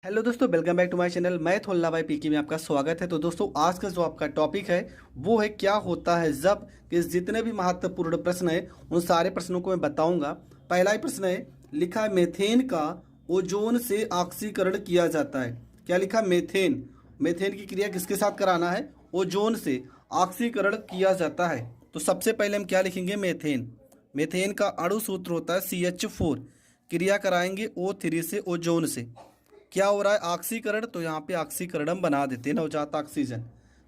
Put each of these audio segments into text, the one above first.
Hello दोस्तों, welcome back to my channel. मैं थोल्ला भाई पीकी में आपका स्वागत है। तो दोस्तों, आज का जो आपका टॉपिक है वो है क्या होता है जब, कि जितने भी महत्वपूर्ण प्रश्न है उन सारे प्रश्नों को मैं बताऊंगा। पहला ही प्रश्न है, लिखा है मेथेन का ओजोन से ऑक्सीकरण किया जाता है। क्या लिखा? मेथेन। मेथेन की क्रिया किसके साथ कराना है? ओजोन से ऑक्सीकरण किया जाता है। तो सबसे पहले हम क्या लिखेंगे? मेथेन। मेथेन का अणु सूत्र होता है CH4। क्रिया कराएंगे O3 से, ओजोन से। क्या हो रहा है? ऑक्सीकरण। तो यहाँ पे ऑक्सीकरण हम बना देते हैं, नवजात ऑक्सीजन।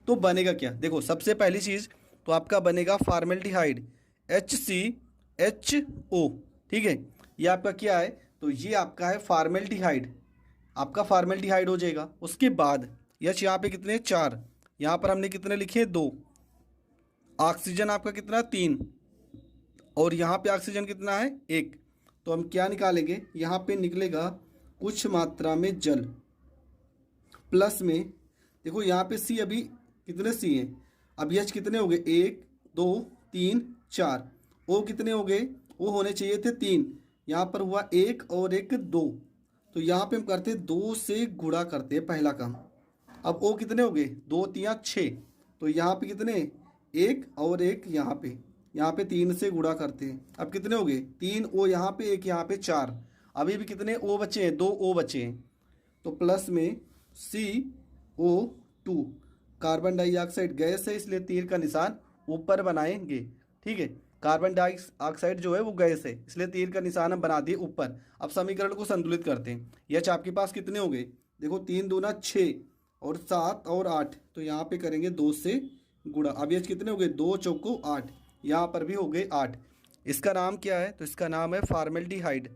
तो बनेगा क्या? देखो, सबसे पहली चीज तो आपका बनेगा फॉर्मेल्डिहाइड, HCHO। ठीक है, ये आपका क्या है? तो ये आपका है फॉर्मेल्डिहाइड। आपका फॉर्मेल्डिहाइड हो जाएगा। उसके बाद यच यहाँ पे कितने? 4। यहाँ पर हमने कितने लिखे? 2। ऑक्सीजन आपका कितना? 3। और यहाँ पे ऑक्सीजन कितना है? 1। तो हम क्या निकालेंगे? यहाँ पे निकलेगा कुछ मात्रा में जल, प्लस में देखो यहाँ पे सी, अभी कितने सी हैं? अब एच कितने हो गए? 1 2 3 4। ओ कितने हो गए? ओ होने चाहिए थे 3। यहाँ पर हुआ 1 और 1 2। तो यहाँ पे हम करते 2 से गुणा करते हैं, पहला काम। अब ओ कितने हो गए? 2 3 6। तो यहाँ पे कितने? 1 और 1 यहाँ पे 3 से गुणा करते हैं। अब कितने हो गए? 3 ओ यहाँ पे, 1 यहाँ पे, 4। अभी भी कितने ओ बचे हैं? 2 ओ बचे हैं। तो प्लस में CO2, कार्बन डाइऑक्साइड गैस है, इसलिए तीर का निशान ऊपर बनाएंगे। ठीक है, कार्बन डाइऑक्साइड जो है वो गैस है, इसलिए तीर का निशान हम बना दिए ऊपर। अब समीकरण को संतुलित करते हैं। यह आपके पास कितने हो गए? देखो, 3 दूना 6 और 7 और 8। तो यहाँ पे करेंगे 2 से गुणा। अब ये कितने हो गए? 2 चौको 8। यहाँ पर भी हो गए 8। इसका नाम क्या है? तो इसका नाम है फॉर्मेल्डिहाइड।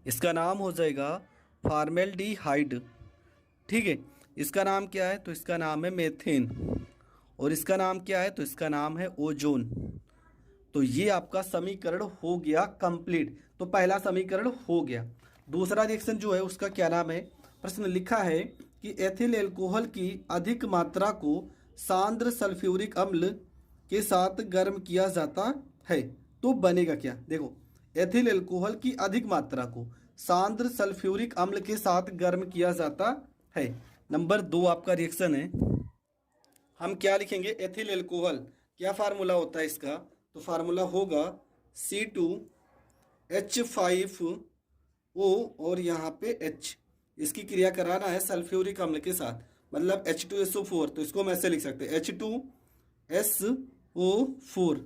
इसका नाम हो जाएगा फॉर्मेल्डिहाइड। ठीक है, इसका नाम क्या है? तो इसका नाम है मेथेन। और इसका नाम क्या है? तो इसका नाम है ओजोन। तो ये आपका समीकरण हो गया कंप्लीट। तो पहला समीकरण हो गया। दूसरा रिएक्शन जो है उसका क्या नाम है? प्रश्न लिखा है कि एथिल एल्कोहल की अधिक मात्रा को सांद्र सल्फ्यूरिक अम्ल के साथ गर्म किया जाता है। तो बनेगा क्या? देखो, एथिल एल्कोहल की अधिक मात्रा को सांद्र सल्फ्यूरिक अम्ल के साथ गर्म किया जाता है। नंबर 2 आपका रिएक्शन है। हम क्या लिखेंगे? Ethyl alcohol. क्या फार्मूला होता है इसका? तो फार्मूला होगा C2H5O और यहाँ पे H। इसकी क्रिया कराना है सल्फ्यूरिक अम्ल के साथ, मतलब H2SO4। तो इसको हम ऐसे लिख सकते हैं, H2SO4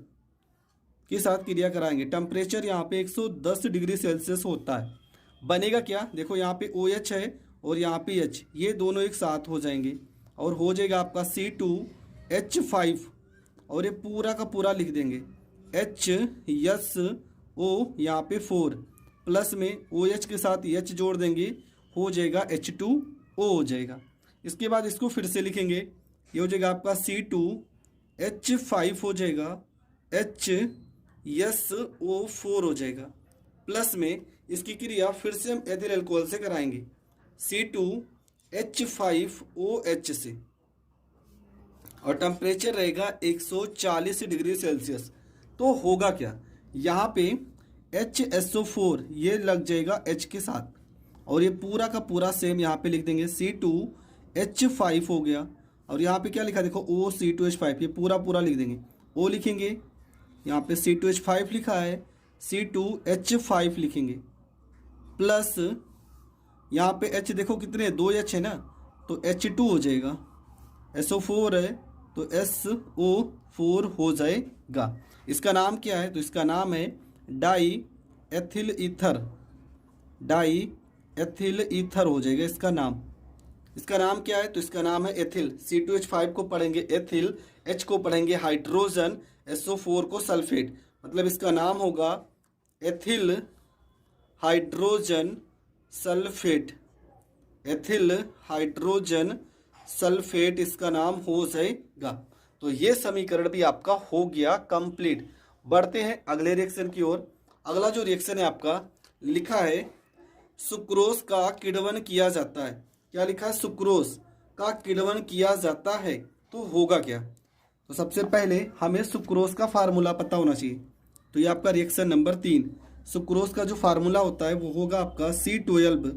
के साथ क्रिया कराएंगे। टेम्परेचर यहाँ पे 110 डिग्री सेल्सियस होता है। बनेगा क्या? देखो, यहाँ पे OH है और यहाँ पे H, ये दोनों एक साथ हो जाएंगे और हो जाएगा आपका C2H5। और ये पूरा का पूरा लिख देंगे HSO यहाँ पे 4, प्लस में OH के साथ H जोड़ देंगे, हो जाएगा H2O हो जाएगा। इसके बाद इसको फिर से लिखेंगे, ये हो जाएगा आपका C2H5 हो जाएगा, HSO4 हो जाएगा, प्लस में इसकी क्रिया फिर से हम एथिल अल्कोहल से कराएंगे C2H5OH से, और टेम्परेचर रहेगा 140 डिग्री सेल्सियस। तो होगा क्या? यहाँ पे HSO4 ये लग जाएगा H के साथ, और ये पूरा का पूरा सेम यहाँ पे लिख देंगे C2H5 हो गया। और यहाँ पे क्या लिखा? देखो OC2H5, ये पूरा पूरा लिख देंगे। O लिखेंगे, यहाँ पे C2H5 लिखा है, C2H5 लिखेंगे, प्लस यहाँ पे H देखो कितने? 2 H है ना, तो H2 हो जाएगा। SO4 है तो SO4 हो जाएगा। इसका नाम क्या है? तो इसका नाम है die ethyl ether. Die ethyl ether हो जाएगा इसका नाम। इसका नाम क्या है? तो इसका नाम है एथिल। C2H5 को पढ़ेंगे एथिल, H को पढ़ेंगे हाइड्रोजन, SO4 को सल्फेट, मतलब इसका नाम होगा ethyl hydrogen sulphate. Ethyl hydrogen sulphate इसका नाम हो जाएगा। तो ये समीकरण भी आपका हो गया कंप्लीट। बढ़ते हैं अगले रिएक्शन की ओर। अगला जो रिएक्शन है आपका, लिखा है सुक्रोज का किण्वन किया जाता है। क्या लिखा है? सुक्रोज का किण्वन किया जाता है। तो होगा क्या? तो सबसे पहले हमें सुक्रोज का फार्मूला पता होना चाहिए। तो ये आपका रिएक्शन नंबर 3। सुक्रोज का जो फार्मूला होता है वो होगा आपका C12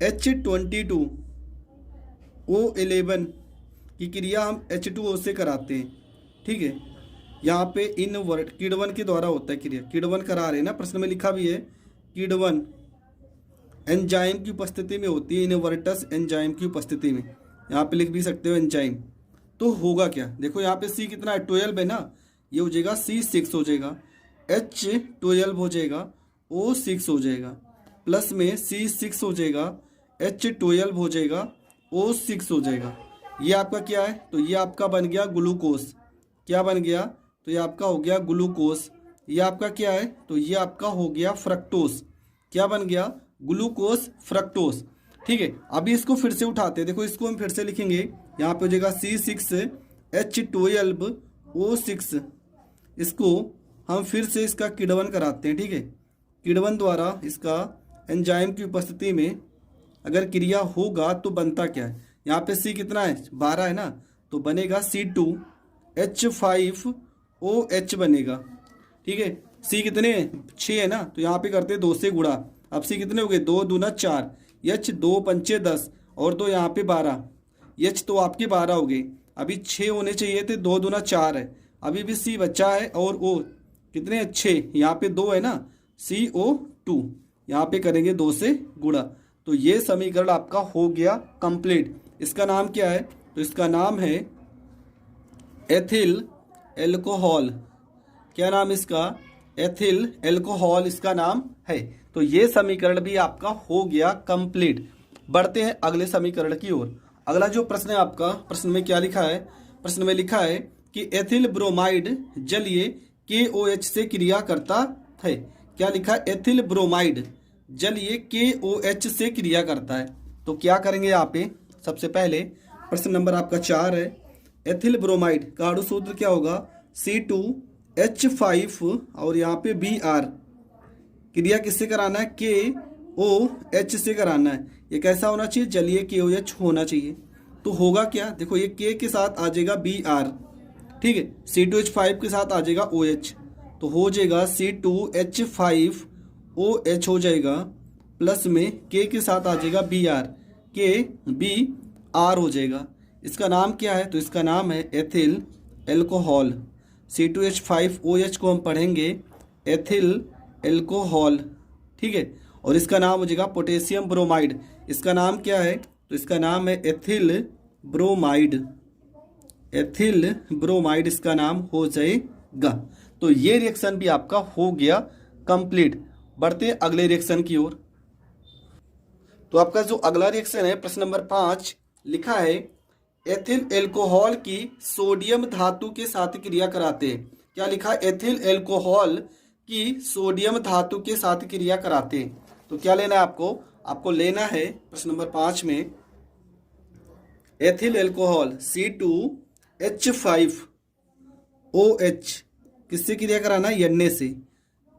H22O11 की क्रिया हम H2O से कराते हैं, ठीक है। यहाँ पे इनवर्ट किण्वन के द्वारा होता है क्रिया, किण्वन करा रहे हैं ना, प्रश्न में लिखा भी है किण्वन एंजाइम की उपस्थिति में होती है, इनवर्टस एंजाइम की उपस्थिति में, यहाँ पे लिख भी सकते हो एंजाइम। तो होगा क्या, देखो यहाँ पे C कितना है 12 है ना, ये हो जाएगा C6 हो जाएगा, H12 हो जाएगा, O6 हो जाएगा, प्लस में C6 हो जाएगा, H12 हो जाएगा, O6 हो जाएगा। ये आपका क्या है, तो ये आपका बन गया ग्लूकोज। क्या बन गया, तो ये आपका हो गया ग्लूकोज। ये आपका क्या है, तो ये आपका हो गया फ्रक्टोज। क्या बन गया, ग्लूकोज फ्रक्टोज, ठीक है। अभी इसको फिर से उठाते हैं, देखो इसको हम फिर से लिखेंगे, यहाँ पे हो जाएगा C6H12O6। इसको हम फिर से इसका किण्वन कराते हैं, ठीक है। किण्वन द्वारा इसका एंजाइम की उपस्थिति में अगर क्रिया होगा तो बनता क्या है, यहाँ पे C कितना है 12 है ना, तो बनेगा C2H5OH बनेगा, ठीक है। C कितने 6 है ना, तो यहाँ पे करते हैं 2 से गुणा। अब C कितने हो गए, 2 दूना 4, H 2 पंचे 10 और 2 यहाँ पे 12, H तो आपके 12 हो गए। अभी 6 होने चाहिए थे, 2 दूना 4 है, अभी भी C बचा है और O कितने 6, यहाँ पे 2 है ना, CO2 यहाँ पे करेंगे 2 से गुणा। तो ये समीकरण आपका हो गया कंप्लीट। इसका नाम क्या है, तो इसका नाम है एथिल एल्कोहल। क्या नाम इसका, एथिल एल्कोहल इसका नाम है। तो ये समीकरण भी आपका हो गया कंप्लीट। बढ़ते हैं अगले समीकरण की ओर। अगला जो प्रश्न है आपका, प्रश्न में क्या लिखा है, प्रश्न में लिखा है कि एथिल ब्रोमाइड जलीय KOH से क्रिया करता है। क्या लिखा है, एथिल ब्रोमाइड जलीय KOH से क्रिया करता है। तो क्या करेंगे यहाँ पे, सबसे पहले प्रश्न नंबर आपका 4 है, एथिल ब्रोमाइड का अणु सूत्र क्या होगा, C2H5 और यहाँ पे Br। क्रिया किससे कराना है, KOH से कराना है। ये कैसा होना चाहिए, जलीय KOH होना चाहिए। तो होगा क्या, देखो ये K के साथ आ जाएगा Br, ठीक है, C2H5 के साथ आ जाएगा OH, तो हो जाएगा C2H5OH हो जाएगा, प्लस में K के साथ आ जाएगा Br, KBr हो जाएगा। इसका नाम क्या है, तो इसका नाम है एथिल एल्कोहल। C2H5OH को हम पढ़ेंगे एथिल एल्कोहल, ठीक है। और इसका नाम हो जाएगा पोटेशियम ब्रोमाइड। इसका नाम क्या है, तो इसका नाम है एथिल ब्रोमाइड, एथिल ब्रोमाइड इसका नाम हो जाएगा। तो ये रिएक्शन भी आपका हो गया कंप्लीट। बढ़ते हैं अगले रिएक्शन की ओर। तो आपका जो अगला रिएक्शन है, प्रश्न नंबर 5 लिखा है, एथिल एल्कोहल की सोडियम धातु के साथ क्रिया कराते हैं। क्या लिखा है, एथिल एल्कोहल की सोडियम धातु के साथ क्रिया कराते हैं। तो क्या लेना है आपको, आपको लेना है प्रश्न नंबर 5 में एथिल एल्कोहल C2H5OH किससे क्रिया कराना है, Na से,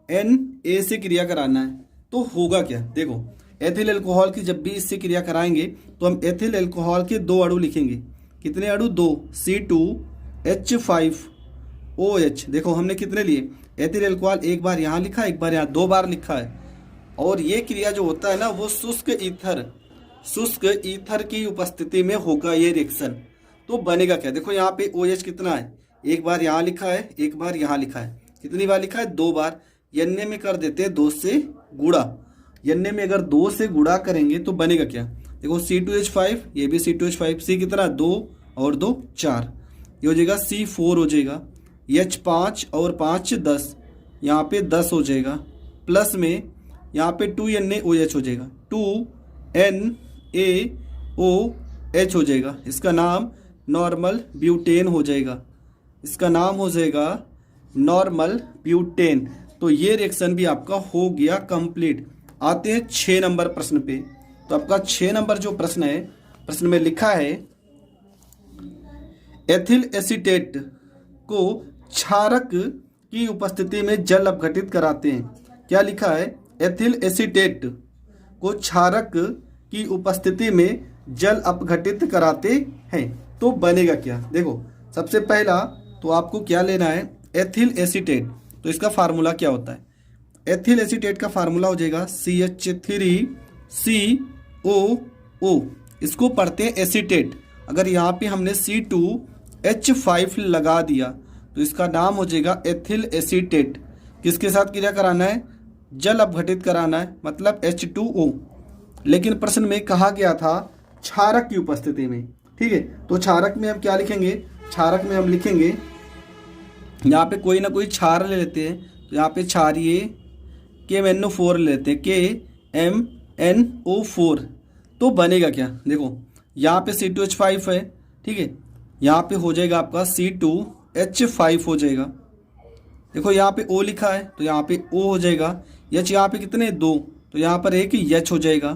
Na से क्रिया कराना है। तो होगा क्या, देखो एथिल एल्कोहल की जब भी इससे क्रिया कराएंगे तो हम एथिल एल्कोहल के 2 अणु लिखेंगे। कितने अणु, 2, C2H5OH। देखो हमने कितने लिए, एथिल एल्कोहल एक बार यहाँ लिखा, एक बार यहाँ, 2 बार लिखा है। और ये क्रिया जो होता है ना, वो शुष्क ईथर की उपस्थिति में होगा ये रिएक्शन। तो बनेगा क्या, देखो यहाँ पे OH कितना है, एक बार यहाँ लिखा है, एक बार यहाँ लिखा है। कितनी बार लिखा है, 2 बार। Na में कर देते हैं 2 से गुणा। Na में अगर 2 से गुणा करेंगे तो बनेगा क्या, देखो C2H5, ये भी C2H5, C कितना 2 और 2 4, ये हो जाएगा C4 हो जाएगा, H5 और 5 10, यहाँ पे 10 हो जाएगा, प्लस में यहाँ पे 2NaOH हो जाएगा, 2NaOH हो जाएगा। इसका नाम नॉर्मल ब्यूटेन हो जाएगा, इसका नाम हो जाएगा नॉर्मल ब्यूटेन। तो ये रिएक्शन भी आपका हो गया कंप्लीट। आते हैं 6 नंबर प्रश्न पे। तो आपका 6 नंबर जो प्रश्न है, प्रश्न में लिखा है एथिल एसीटेट को क्षारक की उपस्थिति में जल अपघटित कराते हैं। क्या लिखा है, एथिल एसीटेट को क्षारक की उपस्थिति में जल अपघटित कराते हैं। तो बनेगा क्या, देखो सबसे पहला तो आपको क्या लेना है, एथिल एसीटेट। तो इसका फार्मूला क्या होता है, एथिल एसीटेट का फार्मूला हो जाएगा CH3COOH ओ ओ, इसको पढ़ते हैं एसीटेट। अगर यहाँ पे हमने C2H5 लगा दिया तो इसका नाम हो जाएगा एथिल एसीटेट। किसके साथ क्रिया कराना है? जल अपघटित कराना है, मतलब H2O। लेकिन प्रश्न में कहा गया था क्षारक की उपस्थिति में, ठीक है। तो क्षारक में हम क्या लिखेंगे? क्षारक में हम लिखेंगे, यहाँ पे कोई ना कोई क्षार ले लेते हैं, तो यहाँ पे क्षारीय KMnO4 ले लेते हैं, KMnO4। तो बनेगा क्या? देखो यहाँ पे C2H5 है, ठीक है, यहाँ पे हो जाएगा आपका C2H5 हो जाएगा। देखो यहाँ पे O लिखा है तो यहाँ पे O हो जाएगा। H यहाँ पे कितने? 2, तो यहाँ पर एक H हो जाएगा।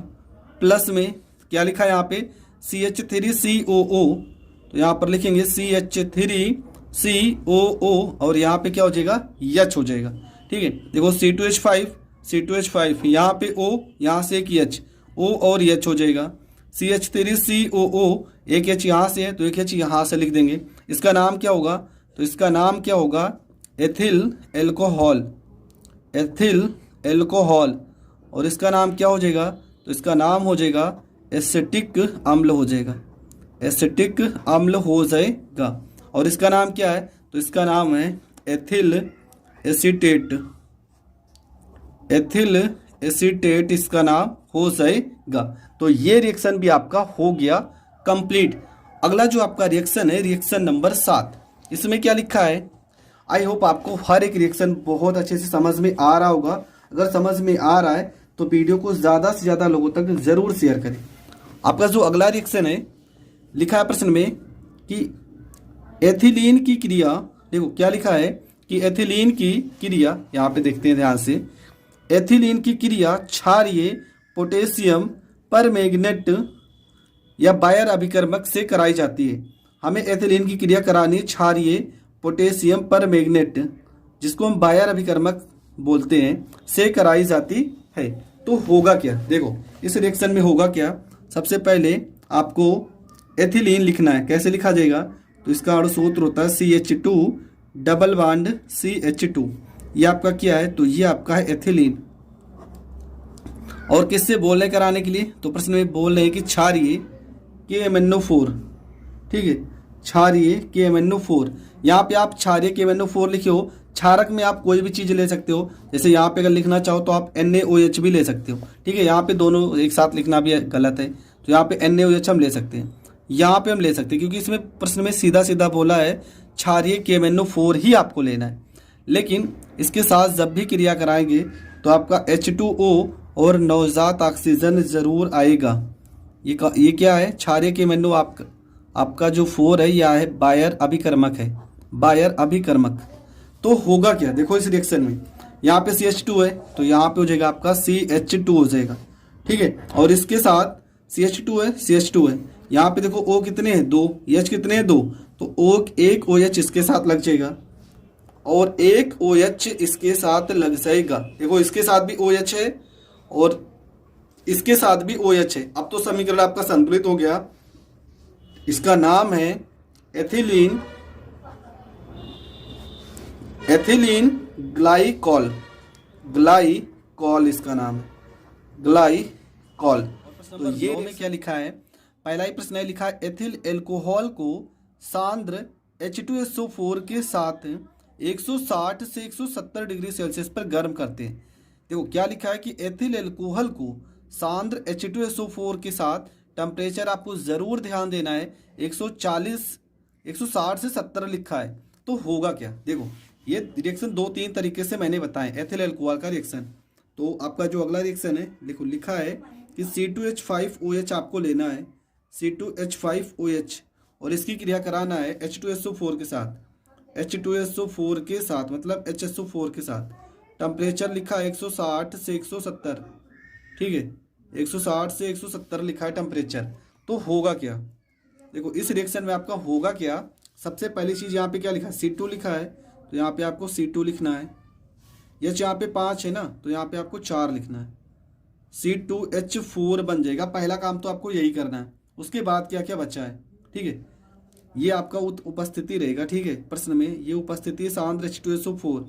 प्लस में क्या लिखा है यहाँ पे? CH3COO, तो यहाँ पर लिखेंगे CH3COO और यहाँ पे क्या हो जाएगा? H हो जाएगा, ठीक है। देखो C2H5 यहाँ पे O, यहाँ से एक H, O और H हो जाएगा। CH3COO, एक H यहाँ से है तो एक H यहाँ से लिख देंगे। इसका नाम क्या होगा? तो इसका नाम क्या होगा? Ethyl alcohol, ethyl alcohol. और इसका नाम क्या हो जाएगा? तो इसका नाम हो जाएगा एसिटिक अम्ल हो जाएगा, एसिटिक अम्ल हो जाएगा। और इसका नाम क्या है? तो इसका नाम है एथिल एसीटेट, एथिल एसीटेट इसका नाम हो जाएगा। तो ये रिएक्शन भी आपका हो गया कंप्लीट। अगला जो आपका रिएक्शन है, रिएक्शन नंबर 7, इसमें क्या लिखा है? आई होप आपको हर एक रिएक्शन बहुत अच्छे से समझ में आ रहा होगा। अगर समझ में आ रहा है तो वीडियो को ज़्यादा से ज़्यादा लोगों तक ज़रूर शेयर करें। आपका जो अगला रिएक्शन है, लिखा है प्रश्न में कि एथिलीन की क्रिया, देखो क्या लिखा है कि एथिलीन की क्रिया, यहाँ पे देखते हैं ध्यान से, एथिलीन की क्रिया क्षारीय पोटेशियम परमैंगनेट या बायर अभिकर्मक से कराई जाती है। हमें एथिलीन की क्रिया करानी क्षारीय पोटेशियम परमैंगनेट, जिसको हम बायर अभिकर्मक बोलते हैं, से कराई जाती है। तो होगा क्या? देखो इस रिएक्शन में होगा क्या? सबसे पहले आपको एथिलीन लिखना है। कैसे लिखा जाएगा? तो इसका अणु सूत्र होता है CH2 डबल बॉन्ड CH2। ये आपका क्या है? तो ये आपका है एथिलीन। और किससे बोल रहे कराने के लिए? तो प्रश्न में बोल रहे हैं कि क्षारीय KMnO4, ठीक है, क्षारीय KMnO4। यहाँ पे आप क्षारीय KMnO4 लिखे हो। क्षारक में आप कोई भी चीज़ ले सकते हो, जैसे यहाँ पे अगर लिखना चाहो तो आप NaOH भी ले सकते हो, ठीक है। यहाँ पे दोनों एक साथ लिखना भी गलत है, तो यहाँ पे NaOH हम ले सकते हैं, यहाँ पे हम ले सकते हैं, क्योंकि इसमें प्रश्न में सीधा सीधा बोला है क्षारीय KMnO4 ही आपको लेना है। लेकिन इसके साथ जब भी क्रिया कराएंगे तो आपका H2O और नवजात ऑक्सीजन ज़रूर आएगा। ये क्या है? क्षारीय KMnO आपका जो 4 है यह है बायर अभिकर्मक है, बायर अभिकर्मक। तो होगा क्या? देखो इस रिएक्शन में यहाँ पे CH2 है तो यहाँ पे हो जाएगा आपका CH2 हो जाएगा, ठीक है। और इसके साथ CH2 है, यहाँ पे देखो O कितने हैं? 2, H कितने हैं? 2, तो O एक OH इसके साथ लग जाएगा और एक OH इसके साथ लग जाएगा। देखो इसके साथ भी OH है और इसके साथ भी OH है। अब तो समीकरण आपका संतुलित हो गया। इसका नाम है एथिलीन, एथिलीन ग्लाइकॉल, ग्लाइकॉल इसका नाम है, ग्लाइकॉल। तो ये में क्या लिखा है? पहला ही प्रश्न है, लिखा है एथिल एल्कोहल को सांद्र H2SO4 के साथ 160 से 170 डिग्री सेल्सियस पर गर्म करते हैं। देखो क्या लिखा है कि एथिल एल्कोहल को सांद्र H2SO4 के साथ टेम्परेचर आपको ज़रूर ध्यान देना है 160 से 70 लिखा है। तो होगा क्या? देखो ये रिएक्शन 2-3 तरीके से मैंने बताए, एथिल एल्कोहल का रिएक्शन। तो आपका जो अगला रिएक्शन है, देखो लिखा है कि C2H5OH आपको लेना है, C2H5OH, और इसकी क्रिया कराना है H2SO4 के साथ, H2SO4 के साथ मतलब HSO4 के साथ। टेम्परेचर लिखा है 160 से 170, ठीक है, 160 से 170 लिखा है टेम्परेचर। तो होगा क्या? देखो इस रिएक्शन में आपका होगा क्या? सबसे पहली चीज़ यहाँ पे क्या लिखा है? C2 लिखा है तो यहाँ पे आपको C2 लिखना है। H यहाँ पे 5 है ना, तो यहाँ पे आपको 4 लिखना है, C2H4 बन जाएगा। पहला काम तो आपको यही करना है। उसके बाद क्या क्या बचा है, ठीक है, ये आपका उपस्थिति रहेगा, ठीक है। प्रश्न में ये उपस्थिति सांद्र H2SO4।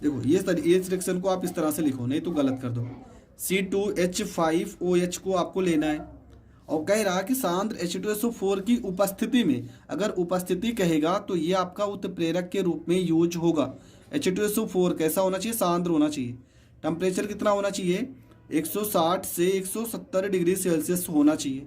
देखो ये इस रिएक्शन को आप इस तरह से लिखो, नहीं तो गलत कर दो। C2H5OH को आपको लेना है और कह रहा है कि सांद्र H2SO4 की उपस्थिति में, अगर उपस्थिति कहेगा तो ये आपका उत्प्रेरक के रूप में यूज होगा। H2SO4 कैसा होना चाहिए? सांद्र होना चाहिए। टेम्परेचर कितना होना चाहिए? 160 से 170 डिग्री सेल्सियस होना चाहिए।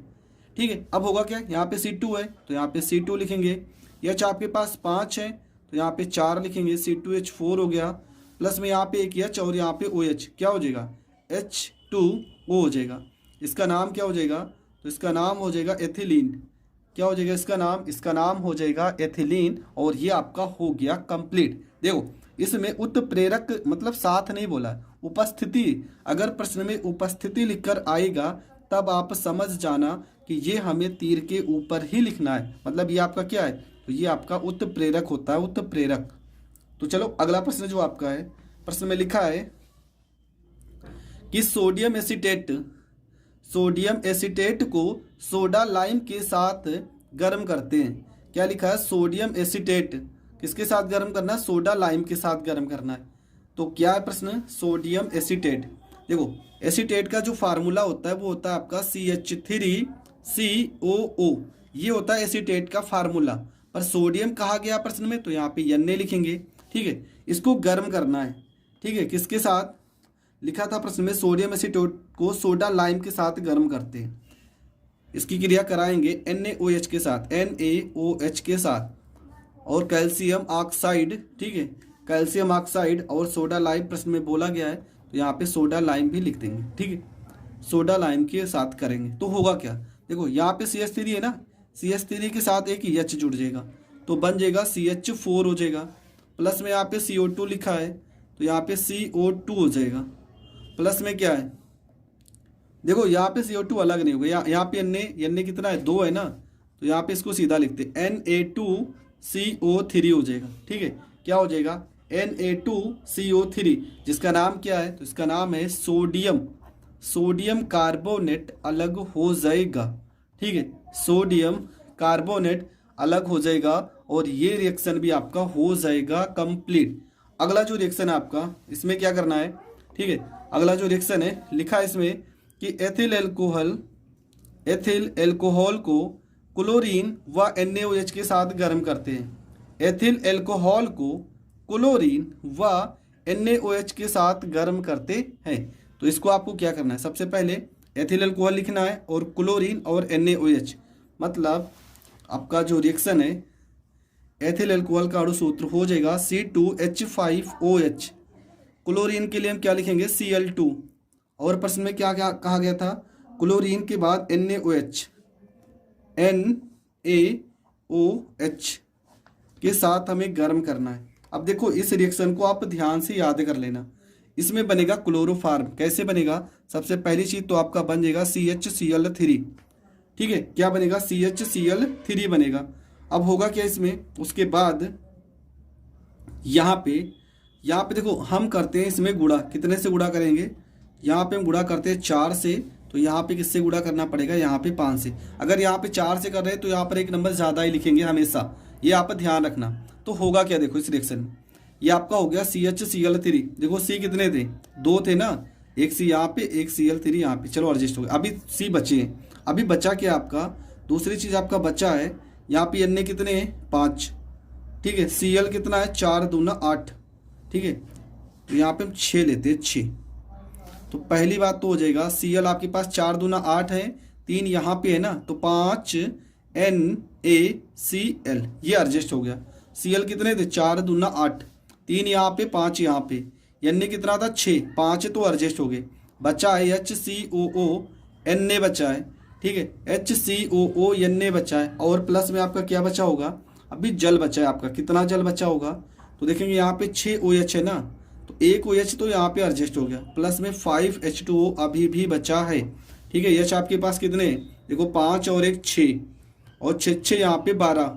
ठीक है, अब होगा क्या? यहाँ पे C2 है तो यहाँ पे C2 लिखेंगे। H आपके पास 5 है तो यहाँ पे 4 लिखेंगे, C2H4 हो गया। प्लस में यहाँ पे एक H और यहाँ पे OH, क्या हो जाएगा? H2O हो जाएगा। इसका नाम क्या हो जाएगा? तो इसका नाम हो जाएगा एथिलीन। क्या हो जाएगा इसका नाम? इसका नाम हो जाएगा एथिलीन। और ये आपका हो गया कंप्लीट। देखो इसमें उत्प्रेरक मतलब साथ नहीं बोला, उपस्थिति। अगर प्रश्न में उपस्थिति लिखकर आएगा तब आप समझ जाना कि ये हमें तीर के ऊपर ही लिखना है, मतलब ये आपका क्या है? तो ये आपका उत्प्रेरक होता है, उत्प्रेरक। तो चलो अगला प्रश्न जो आपका है, प्रश्न में लिखा है कि सोडियम एसीटेट को सोडा लाइम के साथ गर्म करते हैं। क्या लिखा है? सोडियम एसीटेट किसके साथ गर्म करना है? सोडा लाइम के साथ गर्म करना है। तो क्या है प्रश्न? Sodium acetate. देखो एसीटेट का जो फार्मूला होता है वो होता है आपका CH3COO। ये होता है एसीटेट का फार्मूला। पर सोडियम कहा गया प्रश्न में तो यहाँ पे Na लिखेंगे। ठीक है, इसको गर्म करना है। ठीक है, किसके साथ? लिखा था प्रश्न में सोडियम एसीटेट को सोडा लाइम के साथ गर्म करते हैं। इसकी क्रिया कराएंगे NaOH के साथ, NaOH के साथ और कैल्शियम ऑक्साइड। ठीक है, कैल्शियम ऑक्साइड और सोडा लाइम प्रश्न में बोला गया है तो यहाँ पे सोडा लाइम भी लिख देंगे। ठीक है, सोडा लाइम के साथ करेंगे तो होगा क्या? देखो यहाँ पे CH3 है ना, CH3 के साथ एक H जुड़ जाएगा तो बन जाएगा CH4 हो जाएगा। प्लस में यहाँ पे CO2 लिखा है तो यहाँ पे CO2 हो जाएगा। प्लस में क्या है? देखो यहाँ पे CO2 अलग नहीं होगा, यहाँ पे Na कितना है? 2 है ना, तो यहाँ पे इसको सीधा लिखते Na2CO3 हो जाएगा। ठीक है, क्या हो जाएगा? Na2CO3, जिसका नाम क्या है? तो इसका नाम है सोडियम कार्बोनेट अलग हो जाएगा। ठीक है, सोडियम कार्बोनेट अलग हो जाएगा और ये रिएक्शन भी आपका हो जाएगा कंप्लीट। अगला जो रिएक्शन है आपका, इसमें क्या करना है? ठीक है, अगला जो रिएक्शन है लिखा है इसमें कि एथिल एल्कोहल को क्लोरीन व NaOH के साथ गर्म करते हैं। एथिल एल्कोहल को क्लोरीन व NaOH के साथ गर्म करते हैं। तो इसको आपको क्या करना है? सबसे पहले एथिल एल्कोहल लिखना है और क्लोरीन और NaOH, मतलब आपका जो रिएक्शन है एथिल एल्कोहल का अणु सूत्र हो जाएगा C2H5OH। क्लोरीन के लिए हम क्या लिखेंगे? Cl2। और प्रश्न में क्या क्या कहा गया था? क्लोरीन के बाद NaOH के साथ हमें गर्म करना है। अब देखो इस रिएक्शन को आप ध्यान से याद कर लेना। इसमें बनेगा क्लोरोफार्म। कैसे बनेगा? सबसे पहली चीज तो आपका बन जाएगा CHCl3। ठीक है, क्या बनेगा? CHCl3 बनेगा। अब होगा क्या इसमें? उसके बाद यहाँ पे देखो हम करते हैं इसमें गुणा। कितने से गुणा करेंगे? यहाँ पे हम गुणा करते हैं 4 से, तो यहाँ पे किससे गुणा करना पड़ेगा? यहाँ पे 5 से। अगर यहाँ पे 4 से कर रहे हैं तो यहाँ पर एक नंबर ज़्यादा ही लिखेंगे हमेशा, ये आप ध्यान रखना। तो होगा क्या? देखो इस रिएक्शन में ये आपका हो गया CHCl3। देखो C कितने थे? 2 थे ना, एक C यहाँ पे, एक Cl3 यहाँ पे। चलो एडजस्ट हो गया। अभी C बचे हैं। अभी बचा क्या आपका? दूसरी चीज़ आपका बचा है यहाँ पे Na कितने हैं? 5। ठीक है, Cl कितना है? 4 दूना 8। ठीक है, तो यहाँ पे हम 6 लेते हैं, 6। तो पहली बात तो हो जाएगा Cl आपके पास 4 दूना 8 है, 3 यहाँ पे है ना, तो 5 NaCl, ये एडजस्ट हो गया। Cl कितने थे? 4 दूना 8, 3 यहाँ पे, 5 यहाँ पे। Na कितना था? 6, 5 तो एडजस्ट हो गए। बचा है HCOO, Na बचा है। ठीक है, HCOO Na बचा है और प्लस में आपका क्या बचा होगा? अभी जल बचा है आपका। कितना जल बचा होगा? तो देखेंगे यहाँ पे 6 OH है ना, तो 1 OH तो यहाँ पे एडजस्ट हो गया। प्लस में 5 H2O अभी भी बचा है। ठीक है, H आपके पास कितने? देखो 5 और 1 6 और 6 यहाँ पे 12।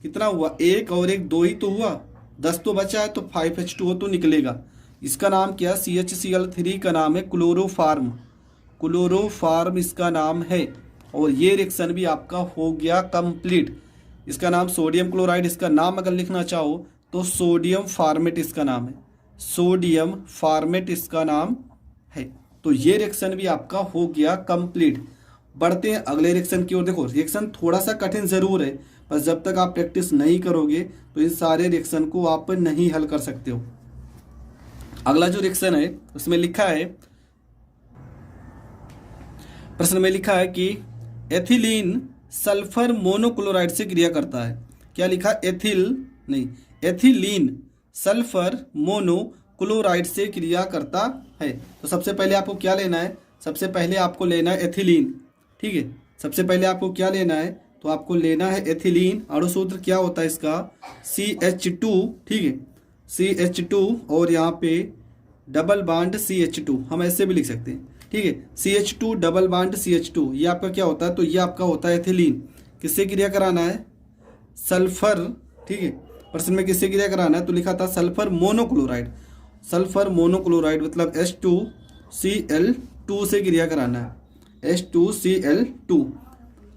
कितना हुआ? 1 और 1 2 ही तो हुआ, 10 तो बचा है, तो 5 H2O तो निकलेगा। इसका नाम क्या? CHCl3 का नाम है क्लोरोफार्म। क्लोरोफार्म इसका नाम है और ये रिएक्शन भी आपका हो गया कंप्लीट। इसका नाम सोडियम क्लोराइड। इसका नाम अगर लिखना चाहो तो सोडियम फार्मेट इसका नाम है। सोडियम फार्मेट इसका नाम है। तो ये रिएक्शन भी आपका हो गया कंप्लीट। बढ़ते हैं अगले रिएक्शन की ओर। देखो रिएक्शन थोड़ा सा कठिन ज़रूर है, पर जब तक आप प्रैक्टिस नहीं करोगे तो इन सारे रिएक्शन को आप नहीं हल कर सकते हो। अगला जो रिएक्शन है उसमें लिखा है, प्रश्न में लिखा है कि एथिलीन सल्फर मोनोक्लोराइड से क्रिया करता है। क्या लिखा? एथिलीन सल्फर मोनोक्लोराइड से क्रिया करता है। तो सबसे पहले आपको क्या लेना है? सबसे पहले आपको लेना है एथिलीन। ठीक है, सबसे पहले आपको क्या लेना है? तो आपको लेना है एथिलीन। अणु सूत्र क्या होता है इसका? CH2। ठीक है, CH2 और यहाँ पे डबल बाड CH2, हम ऐसे भी लिख सकते हैं। ठीक है, CH2 डबल बाड CH2, ये आपका क्या होता है? तो ये आपका होता है एथिलीन। किससे क्रिया कराना है? सल्फर। ठीक है, प्रश्न में किससे क्रिया कराना है? तो लिखा था सल्फर मोनोक्लोराइड। सल्फर मोनोक्लोराइड मतलब H2Cl2 से क्रिया कराना है, H2Cl2।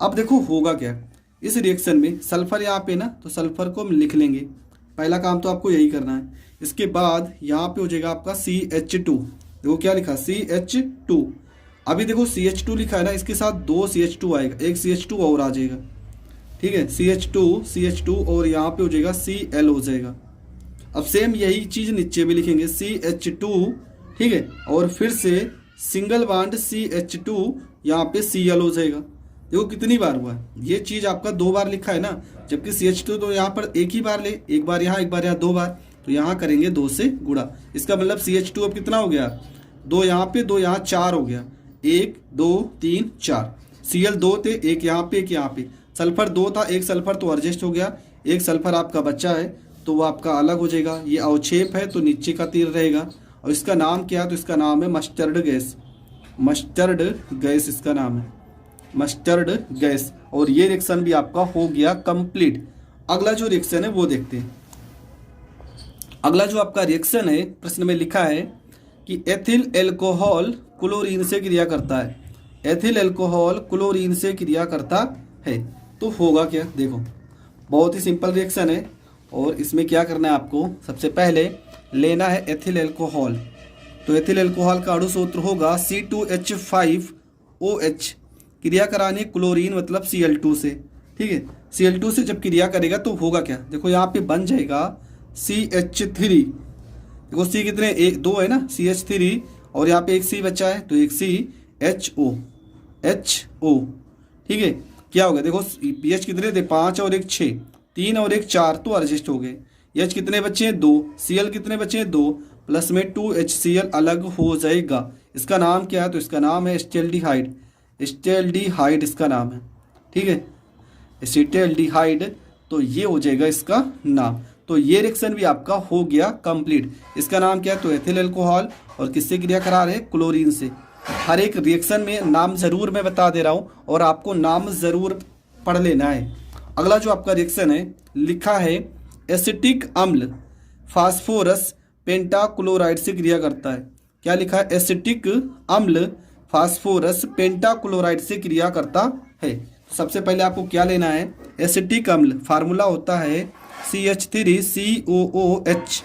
अब देखो होगा क्या इस रिएक्शन में? सल्फर यहाँ पे ना, तो सल्फर को हम लिख लेंगे। पहला काम तो आपको यही करना है। इसके बाद यहाँ पे हो जाएगा आपका CH2। देखो क्या लिखा? CH2। अभी देखो CH2 लिखा है ना, इसके साथ 2 CH2 आएगा, एक CH2 और आ जाएगा। ठीक है, CH2 और यहाँ पे हो जाएगा Cl हो जाएगा। अब सेम यही चीज़ नीचे भी लिखेंगे CH2। ठीक है, और फिर से सिंगल बॉन्ड CH2, यहाँ पे Cl हो जाएगा। देखो कितनी बार हुआ है, ये चीज़ आपका 2 बार लिखा है ना, जबकि CH2 तो यहाँ पर एक ही बार ले, एक बार यहाँ 2 बार, तो यहाँ करेंगे 2 से गुणा। इसका मतलब CH2 अब कितना हो गया? 2 यहाँ पे, 2 यहाँ, 4 हो गया। 1 2 3 4। Cl 2 थे, एक यहाँ पे, एक यहाँ पे। सल्फर 2 था, एक सल्फर तो एडजस्ट हो गया, एक सल्फर आपका बच्चा है तो वो आपका अलग हो जाएगा। ये अवक्षेप है तो नीचे का तीर रहेगा। और इसका नाम क्या है? तो इसका नाम है मस्टर्ड गैस। मस्टर्ड गैस इसका नाम है, मस्टर्ड गैस। और ये रिएक्शन भी आपका हो गया कंप्लीट। अगला जो रिएक्शन है वो देखते हैं। अगला जो आपका रिएक्शन है, प्रश्न में लिखा है कि एथिल एल्कोहल क्लोरीन से क्रिया करता है। एथिल एल्कोहल क्लोरीन से क्रिया करता है, तो होगा क्या? देखो बहुत ही सिंपल रिएक्शन है, और इसमें क्या करना है आपको? सबसे पहले लेना है एथिल एल्कोहल। तो एथिल एल्कोहल का अणु सूत्र होगा C2H5OH। क्रिया करानी क्लोरीन मतलब Cl2 से। ठीक है, Cl2 से जब क्रिया करेगा तो होगा क्या? देखो यहाँ पे बन जाएगा CH3। देखो C कितने? 2 है ना, CH3, और यहाँ पे एक C बचा है तो एक CHO। ठीक है, क्या हो गया? देखो pH कितने थे? 5 और एक 6, 3 और एक 4, तो एडजस्ट हो गए। H कितने बचे हैं? 2। Cl कितने बचे हैं? 2, प्लस में 2HCl अलग हो जाएगा। इसका नाम क्या है? तो इसका नाम है एस्टेल्डिहाइड। एस्टेल्डिहाइड इसका नाम है। ठीक है, एसिटेल्डिहाइड, तो ये हो जाएगा इसका नाम। तो ये रिएक्शन भी आपका हो गया कंप्लीट। इसका नाम क्या है? तो एथिल अल्कोहल, और किससे क्रिया करा रहे हैं? क्लोरीन से। हर एक रिएक्शन में नाम ज़रूर मैं बता दे रहा हूँ, और आपको नाम ज़रूर पढ़ लेना है। अगला जो आपका रिएक्शन है लिखा है एसिटिक अम्ल फास्फोरस पेंटाक्लोराइड से क्रिया करता है। क्या लिखा है? एसिटिक अम्ल फास्फोरस पेंटाक्लोराइड से क्रिया करता है। सबसे पहले आपको क्या लेना है? एसिटिक अम्ल, फार्मूला होता है CH3COOH।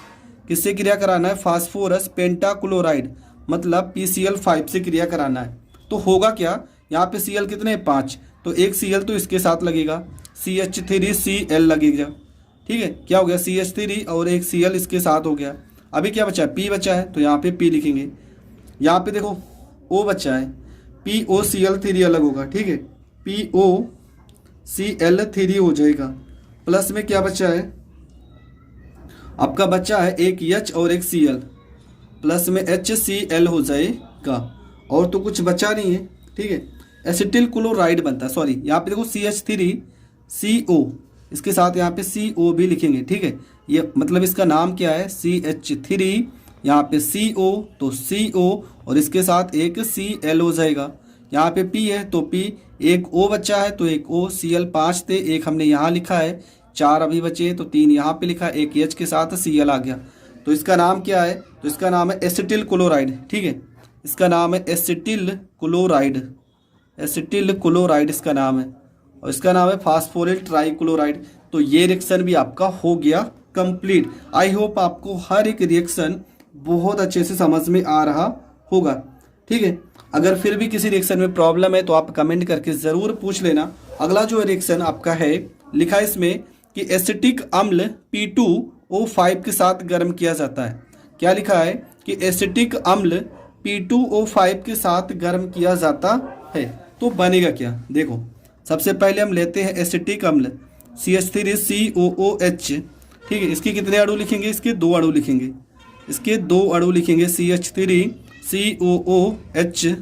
किससे क्रिया कराना है? फास्फोरस पेंटाक्लोराइड मतलब PCl5 से क्रिया कराना है। तो होगा क्या? यहाँ पे Cl कितने? 5, तो एक Cl तो इसके साथ लगेगा, CH3Cl लगेगा। ठीक है, क्या हो गया? CH3 और एक Cl इसके साथ हो गया। अभी क्या बचा है? P बचा है, तो यहाँ पे P लिखेंगे। यहाँ पे देखो O बचा है, POCl3 अलग होगा। ठीक है, POCl3 हो जाएगा। प्लस में क्या बचा है? आपका बचा है एक H और एक Cl, प्लस में HCl हो जाएगा, और तो कुछ बचा नहीं है। ठीक है, एसिटिल क्लोराइड बनता है। सॉरी, यहाँ पे देखो CH3CO, इसके साथ यहाँ पे CO भी लिखेंगे। ठीक है, ये मतलब इसका नाम क्या है? CH3, यहाँ पे CO तो CO, और इसके साथ एक Cl हो जाएगा। यहाँ पे P है तो P, एक O बचा है तो एक O, Cl 5 थे, एक हमने यहाँ लिखा है, 4 अभी बचे तो 3 यहाँ पे लिखा है, एक H के साथ Cl आ गया। तो इसका नाम क्या है? तो इसका नाम है एसिटिल क्लोराइड। ठीक है, इसका नाम है एसिटिल क्लोराइड। एसिटिल क्लोराइड इसका नाम है, और इसका नाम है फास्फोरिल ट्राइक्लोराइड। तो ये रिएक्शन भी आपका हो गया कंप्लीट। आई होप आपको हर एक रिएक्शन बहुत अच्छे से समझ में आ रहा होगा। ठीक है। अगर फिर भी किसी रिएक्शन में प्रॉब्लम है तो आप कमेंट करके ज़रूर पूछ लेना। अगला जो रिएक्शन आपका है, लिखा है इसमें कि एसिटिक अम्ल P2O5 के साथ गर्म किया जाता है। क्या लिखा है कि एसिटिक अम्ल P2O5 के साथ गर्म किया जाता है, तो बनेगा क्या? देखो, सबसे पहले हम लेते हैं एसिटिक अम्ल CH3COOH। ठीक है, इसके कितने अणु लिखेंगे? इसके 2 अणु लिखेंगे। इसके 2 अणु लिखेंगे CH3COOH।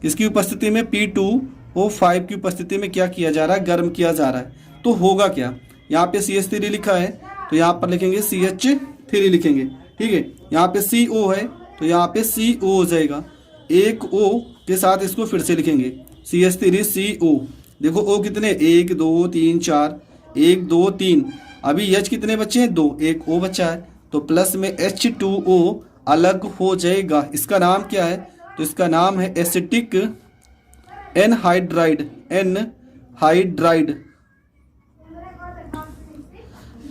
इसकी उपस्थिति में P2O5 की उपस्थिति में क्या किया जा रहा है? गर्म किया जा रहा है। तो होगा क्या? यहाँ पे CH3 लिखा है तो यहाँ पर लिखेंगे CH3 लिखेंगे। ठीक है, यहाँ पे CO है तो यहाँ पे CO हो जाएगा। एक O के साथ इसको फिर से लिखेंगे CH3CO। देखो O कितने? 1 2 3 4, 1 2 3। अभी H कितने बच्चे हैं? 2, एक O बचा है, तो प्लस में H2O अलग हो जाएगा। इसका नाम क्या है? तो इसका नाम है एसिटिक एनहाइड्राइड।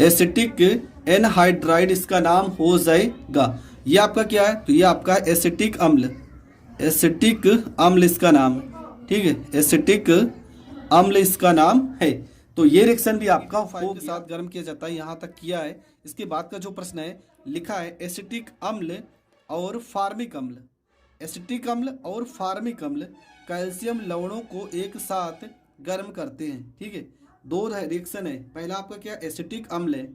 एसिटिक एनहाइड्राइड इसका नाम हो जाएगा। ये आपका क्या है? तो ये आपका एसिटिक अम्ल। एसिटिक अम्ल इसका नाम है। ठीक है, एसिटिक अम्ल इसका नाम है। तो ये रिएक्शन भी आपका O के साथ गर्म किया जाता है। यहाँ तक किया है। इसके बाद का जो प्रश्न है, लिखा है एसिटिक अम्ल और फार्मिक अम्ल। एसिटिक अम्ल और फार्मिक अम्ल कैल्शियम लवणों को एक साथ गर्म करते हैं। ठीक है, 2 रिएक्शन है। पहला आपका क्या? एसिटिक अम्ल है।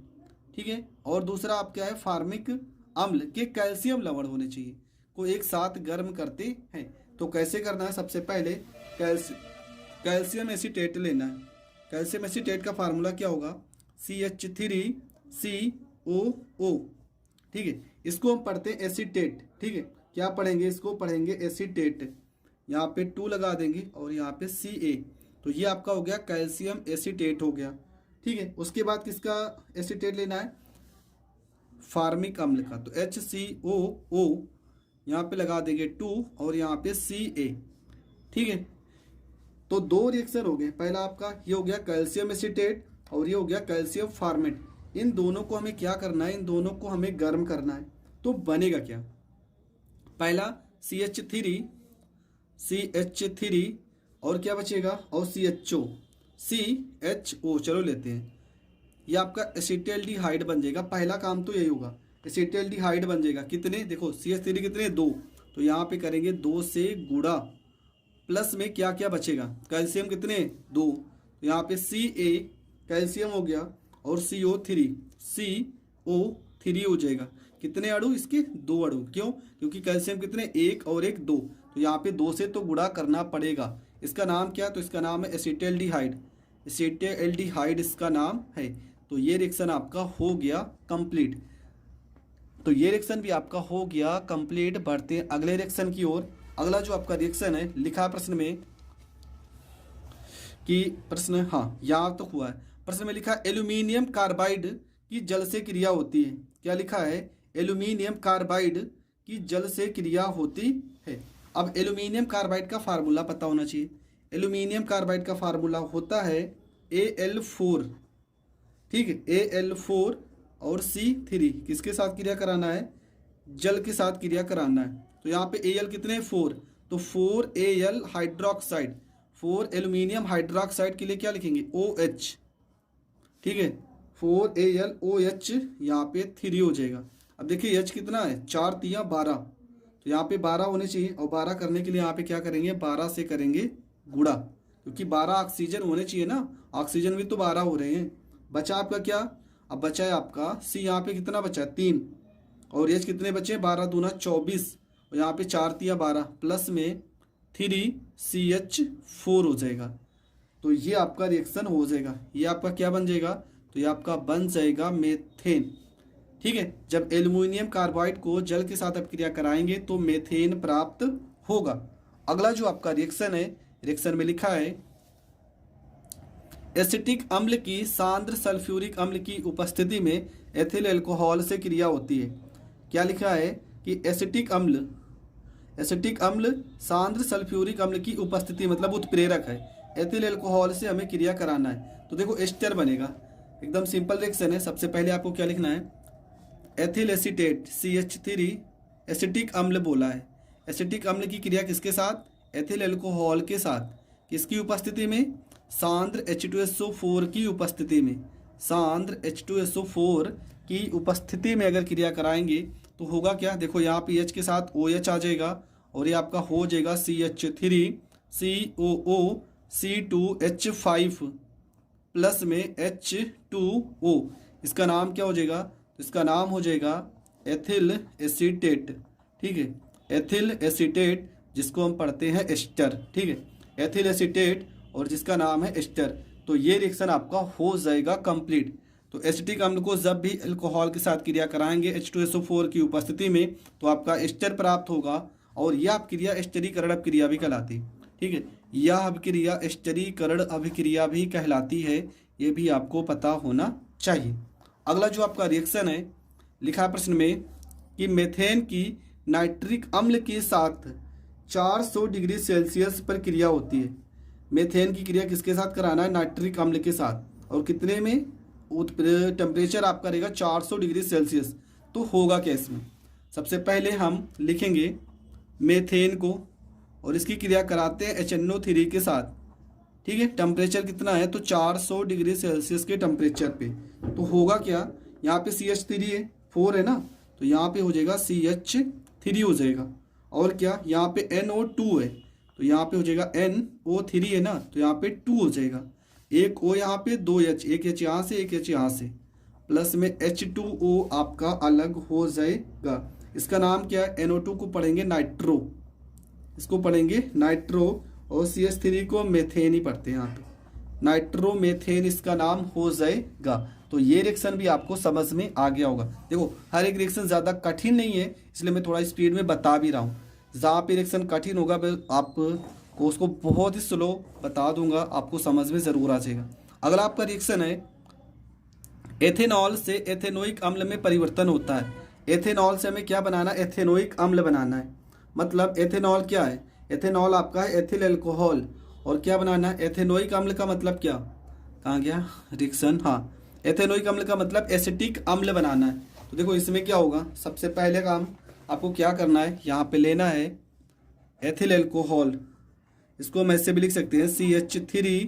ठीक है, और दूसरा आप क्या है? फार्मिक अम्ल के कैल्शियम लवण होने चाहिए को एक साथ गर्म करते हैं। तो कैसे करना है? सबसे पहले कैल्शियम एसीटेट लेना है। कैल्शियम एसीटेट का फार्मूला क्या होगा? CH3COO। ठीक है, इसको हम पढ़ते हैं एसीटेट। ठीक है, क्या पढ़ेंगे? इसको पढ़ेंगे एसीटेट। यहाँ पे 2 लगा देंगे और यहाँ पे Ca। तो ये आपका हो गया कैल्शियम एसीटेट हो गया। ठीक है, उसके बाद किसका एसीटेट लेना है? फार्मिक अम्ल का। तो HCOO यहाँ पे लगा देंगे 2 और यहाँ पे Ca। ठीक है, तो 2 रिएक्शन हो गए। पहला आपका ये हो गया कैल्शियम एसीटेट और ये हो गया कैल्शियम फार्मेट। इन दोनों को हमें क्या करना है? इन दोनों को हमें गर्म करना है। तो बनेगा क्या? पहला CH3 और क्या बचेगा? और CHO। चलो लेते हैं। ये आपका एसिटाल्डिहाइड बन जाएगा। पहला काम तो यही होगा, एसिटाल्डिहाइड बन जाएगा। कितने? देखो CH3 कितने? 2, तो यहाँ पे करेंगे 2 से गुणा। प्लस में क्या क्या बचेगा? कैल्शियम कितने? 2, तो यहाँ पे Ca कैल्शियम हो गया और CO3 हो जाएगा। कितने अणु? इसके 2 अणु। क्यों? क्योंकि कैल्शियम कितने? 1 और 1 2, तो यहाँ पे 2 से तो गुणा करना पड़ेगा। इसका नाम क्या? तो इसका नाम है एसिटाल्डिहाइड। एसिटाल्डिहाइड इसका नाम है। तो ये रिएक्शन आपका हो गया कंप्लीट। तो ये रिएक्शन भी आपका हो गया कंप्लीट। बढ़ते हैं अगले रिएक्शन की ओर। अगला जो आपका रिएक्शन है, लिखा प्रश्न में कि प्रश्न, हाँ यहाँ तो हुआ है। प्रश्न में लिखा एल्यूमिनियम कार्बाइड की जल से क्रिया होती है। क्या लिखा है? एल्यूमिनियम कार्बाइड की जल से क्रिया होती है। अब एल्यूमिनियम कार्बाइड का फार्मूला पता होना चाहिए। एल्यूमिनियम कार्बाइड का फार्मूला होता है Al4। ठीक है, Al4 और C3 किसके साथ क्रिया कराना है? जल के साथ क्रिया कराना है। तो यहाँ पे Al कितने? 4, तो 4Al हाइड्रोक्साइड। 4 एल्यूमिनियम हाइड्रोक्साइड के लिए क्या लिखेंगे? OH। ठीक है, 4AlOH यहाँ पे 3 हो जाएगा। अब देखिए H कितना है? 4 3 12, तो यहाँ पे 12 होने चाहिए। और 12 करने के लिए यहाँ पे क्या करेंगे? 12 से करेंगे गुणा, क्योंकि 12 ऑक्सीजन होने चाहिए ना। ऑक्सीजन भी तो 12 हो रहे हैं। बचा आपका क्या? अब बचा है आपका C। यहाँ पे कितना बचा है? 3, और H कितने बचे? 12 दूना 24, और यहाँ पे 4 3 12 प्लस में 3CH4 हो जाएगा। तो ये आपका रिएक्शन हो जाएगा। ये आपका क्या बन जाएगा? तो ये आपका बन जाएगा मेथेन। ठीक है, जब एल्यूमिनियम कार्बाइड को जल के साथ आप क्रिया कराएंगे तो मेथेन प्राप्त होगा। अगला जो आपका रिएक्शन है, रिएक्शन में लिखा है एसिटिक अम्ल की सांद्र सल्फ्यूरिक अम्ल की उपस्थिति में एथिल अल्कोहल से क्रिया होती है। क्या लिखा है कि एसिटिक अम्ल सांद्र सल्फ्यूरिक अम्ल की उपस्थिति मतलब उत्प्रेरक है। एथिल अल्कोहल से हमें क्रिया कराना है। तो देखो एस्टर बनेगा। एकदम सिंपल रिएक्शन है। सबसे पहले आपको क्या लिखना है? एथिल एसीटेट CH3 एसिटिक अम्ल बोला है। एसिटिक अम्ल की क्रिया किसके साथ? एथिल अल्कोहल के साथ। किसकी उपस्थिति में? सांद्र H2SO4 की उपस्थिति में। सांद्र H2SO4 की उपस्थिति में अगर क्रिया कराएंगे तो होगा क्या? देखो यहाँ पे H के साथ OH आ जाएगा और ये आपका हो जाएगा CH3 COO C2H5 प्लस में H2O। इसका नाम क्या हो जाएगा? तो इसका नाम हो जाएगा एथिल एसीटेट। ठीक है, एथिल एसीटेट, जिसको हम पढ़ते हैं एस्टर। ठीक है, एथिल एसीटेट और जिसका नाम है एस्टर। तो ये रिएक्शन आपका हो जाएगा कंप्लीट। तो एसिटिक अम्ल को जब भी अल्कोहल के साथ क्रिया कराएंगे H2SO4 की उपस्थिति में तो आपका एस्टर प्राप्त होगा और यह अभिक्रिया एस्टरीकरण अभिक्रिया भी कहलाती। ठीक है, यह अभिक्रिया एस्टरीकरण अभिक्रिया भी कहलाती है, ये भी आपको पता होना चाहिए। अगला जो आपका रिएक्शन है, लिखा है प्रश्न में कि मेथेन की नाइट्रिक अम्ल के साथ 400 डिग्री सेल्सियस पर क्रिया होती है। मेथेन की क्रिया किसके साथ कराना है? नाइट्रिक अम्ल के साथ। और कितने में? टेम्परेचर आपका रहेगा 400 डिग्री सेल्सियस। तो होगा क्या इसमें? सबसे पहले हम लिखेंगे मेथेन को और इसकी क्रिया कराते हैं HNO3 के साथ। ठीक है, टेम्परेचर कितना है? तो 400 डिग्री सेल्सियस के टेम्परेचर पे। तो होगा क्या? यहाँ पे CH3 है, 4 है ना, तो यहाँ पे हो जाएगा CH3 हो जाएगा। और क्या? यहाँ पे NO2 है, तो यहाँ पे हो जाएगा NO3 है ना, तो यहाँ पे 2 हो जाएगा। एक O यहाँ पे, 2 H, एक H यहाँ से, एक H यहाँ से, प्लस में H2O आपका अलग हो जाएगा। इसका नाम क्या है? NO2 को पढ़ेंगे नाइट्रो, इसको पढ़ेंगे नाइट्रो, और CH3 को मेथेन ही पढ़ते हैं यहाँ पे, नाइट्रो मेथेन इसका नाम हो जाएगा। तो ये रिएक्शन भी आपको समझ में आ गया होगा। देखो हर एक रिएक्शन ज़्यादा कठिन नहीं है, इसलिए मैं थोड़ा स्पीड में बता भी रहा हूँ। जहाँ पे रिएक्शन कठिन होगा आपको उसको बहुत ही स्लो बता दूंगा, आपको समझ में ज़रूर आ जाएगा। अगला आपका रिएक्शन है एथेनॉल से एथेनोइक अम्ल में परिवर्तन होता है। एथेनॉल से हमें क्या बनाना है? एथेनोइक अम्ल बनाना है। मतलब एथेनॉल क्या है? एथेनॉल आपका है एथिल अल्कोहल, और क्या बनाना है? एथेनोइक अम्ल का मतलब क्या? कहाँ गया रिएक्शन? हाँ, एथेनोइक अम्ल का मतलब एसिटिक अम्ल बनाना है। तो देखो इसमें क्या होगा? सबसे पहले काम आपको क्या करना है? यहाँ पे लेना है एथिल अल्कोहल, इसको हम ऐसे भी लिख सकते हैं CH3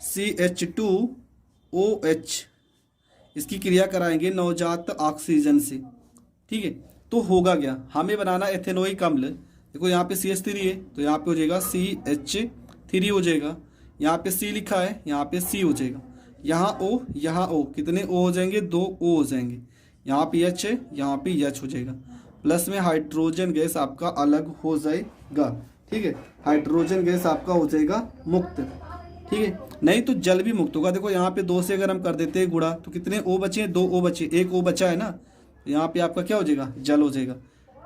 CH2OH। इसकी क्रिया कराएंगे नवजात ऑक्सीजन से। ठीक है, तो होगा क्या? हमें बनाना एथेनोइक अम्ल। देखो यहाँ पे CH3 है, तो यहाँ पे हो जाएगा CH3 हो जाएगा। यहाँ पे C लिखा है, यहाँ पे C हो जाएगा। यहाँ O, यहाँ O, कितने O हो जाएंगे? 2 O हो जाएंगे। यहाँ पे H है, यहाँ पे H हो जाएगा। प्लस में हाइड्रोजन गैस आपका अलग हो जाएगा। ठीक है, हाइड्रोजन गैस आपका हो जाएगा मुक्त। ठीक है, नहीं तो जल भी मुक्त होगा। देखो यहाँ पे 2 से अगर हम कर देते हैं गुणा तो कितने O बचे हैं? 2 O बचे, 1 O बचा है ना, तो यहाँ पे आपका क्या हो जाएगा? जल हो जाएगा।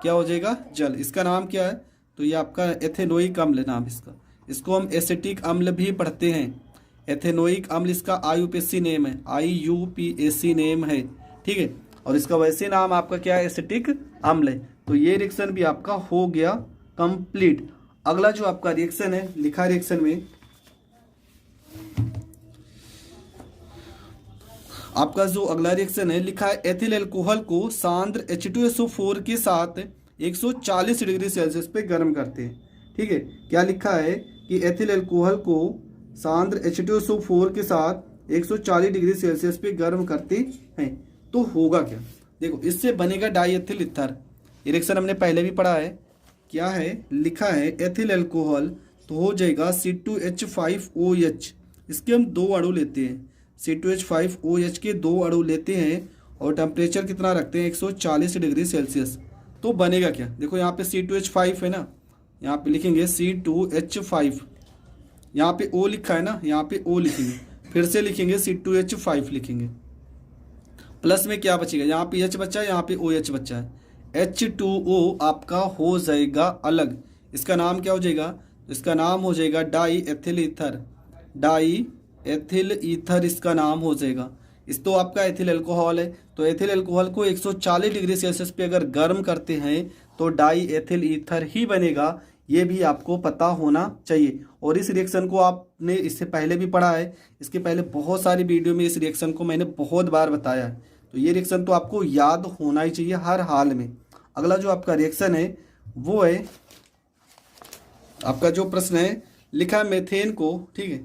क्या हो जाएगा? जल। इसका नाम क्या है? तो ये आपका एथेनोइक अम्ल नाम इसका। इसको हम एसिटिक अम्ल भी पढ़ते हैं। एथेनोइक अम्ल इसका IUPAC नेम है, IUPAC नेम है। ठीक है, और इसका वैसे नाम आपका क्या है? एसिटिक अम्ल है। तो ये रिएक्शन भी आपका हो गया कंप्लीट। अगला जो आपका रिएक्शन है, लिखा रिएक्शन में आपका जो अगला रिएक्शन है लिखा है एथिल अल्कोहल को सांद्र H2SO4 के साथ 140 डिग्री सेल्सियस पे गर्म करते हैं। ठीक है, क्या लिखा है कि एथिल अल्कोहल को सांद्र H2SO4 के साथ 140 डिग्री सेल्सियस पे गर्म करते हैं। तो होगा क्या? देखो इससे बनेगा डाई एथिल ईथर। ये रिएक्शन हमने पहले भी पढ़ा है। क्या है? लिखा है एथिल अल्कोहल, तो हो जाएगा C2H5OH। इसके हम 2 अणु लेते हैं, C2H5OH के 2 अणु लेते हैं और टेम्परेचर कितना रखते हैं? 140 डिग्री सेल्सियस। तो बनेगा क्या? देखो यहाँ पे C2H5 है ना, यहाँ पे लिखेंगे C2H5, यहाँ पे O लिखा है ना, यहाँ पे O लिखेंगे, फिर से लिखेंगे C2H5 लिखेंगे। प्लस में क्या बचेगा? यहाँ पे H बचा है, यहाँ पे OH बचा है। H2O आपका हो जाएगा अलग। इसका नाम क्या हो जाएगा? इसका नाम हो जाएगा die ethyl ether. Die ethyl ether इसका नाम हो जाएगा। इस तो आपका एथिल अल्कोहल है, तो एथिल अल्कोहल को 140 डिग्री सेल्सियस पे अगर गर्म करते हैं तो डाई एथिल ईथर ही बनेगा। ये भी आपको पता होना चाहिए। और इस रिएक्शन को आपने इससे पहले भी पढ़ा है, इसके पहले बहुत सारी वीडियो में इस रिएक्शन को मैंने बहुत बार बताया है। तो ये रिएक्शन तो आपको याद होना ही चाहिए हर हाल में। अगला जो आपका रिएक्शन है वो है आपका जो प्रश्न है लिखा है मेथेन को, ठीक है,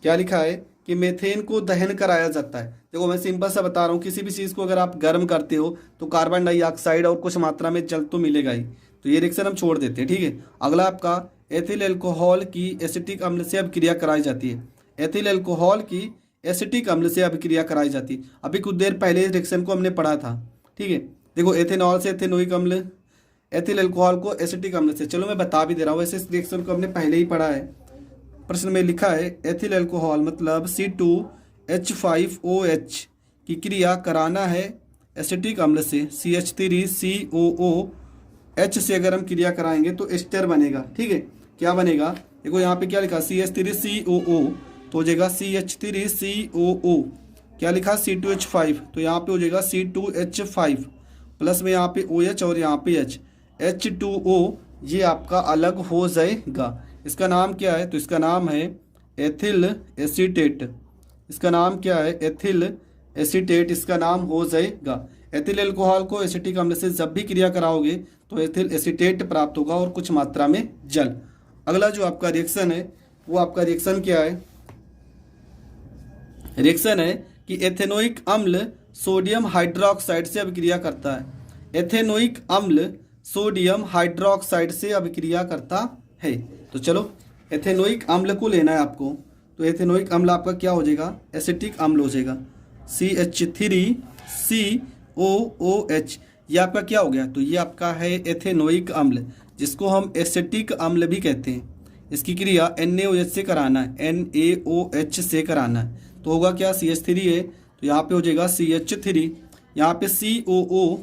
क्या लिखा है कि मेथेन को दहन कराया जाता है। देखो मैं सिंपल सा बता रहा हूँ, किसी भी चीज़ को अगर आप गर्म करते हो तो कार्बन डाइऑक्साइड और कुछ मात्रा में जल तो मिलेगा ही, तो ये रिएक्शन हम छोड़ देते हैं, ठीक है। अगला आपका एथिल अल्कोहल की एसिटिक अम्ल से अभिक्रिया कराई जाती है। एथिल अल्कोहल की एसिटिक अम्ल से अभिक्रिया कराई जाती है। अभी कुछ देर पहले इस रिएक्शन को हमने पढ़ा था, ठीक है। देखो एथेनॉल से एथेनोइक अम्ल, एथिल अल्कोहल को एसिटिक अम्ल से, चलो मैं बता भी दे रहा हूँ, वैसे इस रिएक्शन को हमने पहले ही पढ़ा है। प्रश्न में लिखा है एथिल अल्कोहल मतलब C2H5OH की क्रिया कराना है एसिटिक अम्ल से CH3COOH से अगर हम क्रिया कराएंगे तो एस्टर बनेगा, ठीक है। क्या बनेगा, देखो यहाँ पे क्या लिखा CH3COO तो हो जाएगा CH3COO, क्या लिखा C2H5 तो यहाँ पे हो जाएगा C2H5 प्लस में यहाँ पे OH और यहाँ पे H, H2O ये आपका अलग हो जाएगा। इसका नाम क्या है, तो इसका नाम है एथिल एसीटेट। इसका नाम क्या है, एथिल एसीटेट, इसका नाम हो जाएगा। एथिल अल्कोहल को एसिटिक अम्ल से जब भी क्रिया कराओगे तो एथिल एसीटेट प्राप्त होगा और कुछ मात्रा में जल। अगला जो आपका रिएक्शन है वो आपका रिएक्शन क्या है, रिएक्शन है कि एथेनोइक अम्ल सोडियम हाइड्रोक्साइड से अभिक्रिया करता है। एथेनोइक अम्ल सोडियम हाइड्रोक्साइड से अभिक्रिया करता है। तो चलो एथेनोइक अम्ल को लेना है आपको, तो एथेनोइक अम्ल आपका क्या हो जाएगा, एसिटिक अम्ल हो जाएगा CH3COOH, ये आपका क्या हो गया, तो ये आपका है एथेनोइक अम्ल जिसको हम एसिटिक अम्ल भी कहते हैं। इसकी क्रिया NaOH से कराना है, NaOH से कराना है, तो होगा क्या CH3 है तो यहाँ पे हो जाएगा CH3, यहाँ पे COO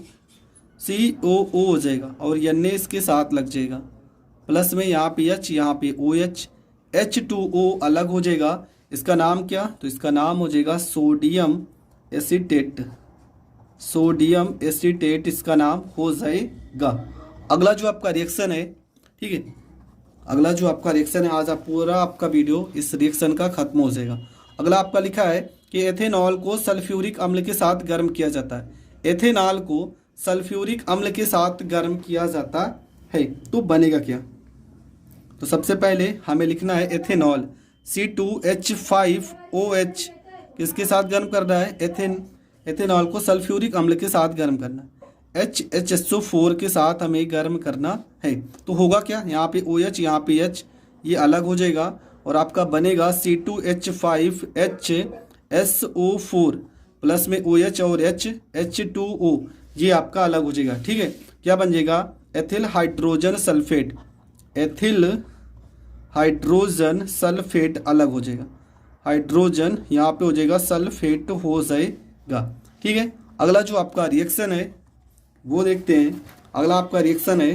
हो जाएगा और Na इसके साथ लग जाएगा, प्लस में यहाँ पे H, यहाँ पे OH, H2O अलग हो जाएगा। इसका नाम क्या, तो इसका नाम हो जाएगा सोडियम एसीटेट। सोडियम एसीटेट इसका नाम हो जाएगा। अगला जो आपका रिएक्शन है, ठीक है, अगला जो आपका रिएक्शन है, आज आप पूरा आपका वीडियो इस रिएक्शन का खत्म हो जाएगा। अगला आपका लिखा है कि एथेनॉल को सल्फ्यूरिक अम्ल के साथ गर्म किया जाता है। एथेनॉल को सल्फ्यूरिक अम्ल के साथ गर्म किया जाता है तो बनेगा क्या, तो सबसे पहले हमें लिखना है एथेनॉल C2H5OH किसके साथ गर्म कर रहा है, एथेनॉल को सल्फ्यूरिक अम्ल के साथ गर्म करना है। HHSO4 के साथ हमें गर्म करना है, तो होगा क्या, यहाँ पे OH यहाँ पे H ये अलग हो जाएगा और आपका बनेगा C2H5HSO4 प्लस में OH और H, H2O ये आपका अलग हो जाएगा, ठीक है। क्या बन जाएगा, ethyl hydrogen sulphate. Ethyl hydrogen sulphate अलग हो जाएगा, हाइड्रोजन यहाँ पे हो जाएगा सल्फेट हो जाएगा, ठीक है। अगला जो आपका रिएक्शन है वो देखते हैं। अगला आपका रिएक्शन है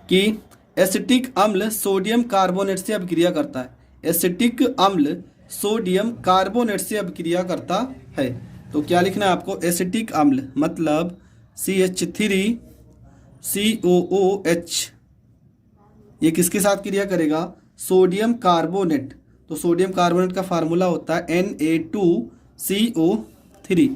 कि एसिटिक अम्ल सोडियम कार्बोनेट से अभिक्रिया करता है। एसिटिक अम्ल सोडियम कार्बोनेट से अभिक्रिया करता है, तो क्या लिखना है आपको, एसिटिक अम्ल मतलब CH3COOH ये किसके साथ क्रिया करेगा, सोडियम कार्बोनेट। तो सोडियम कार्बोनेट का फार्मूला होता है Na2CO3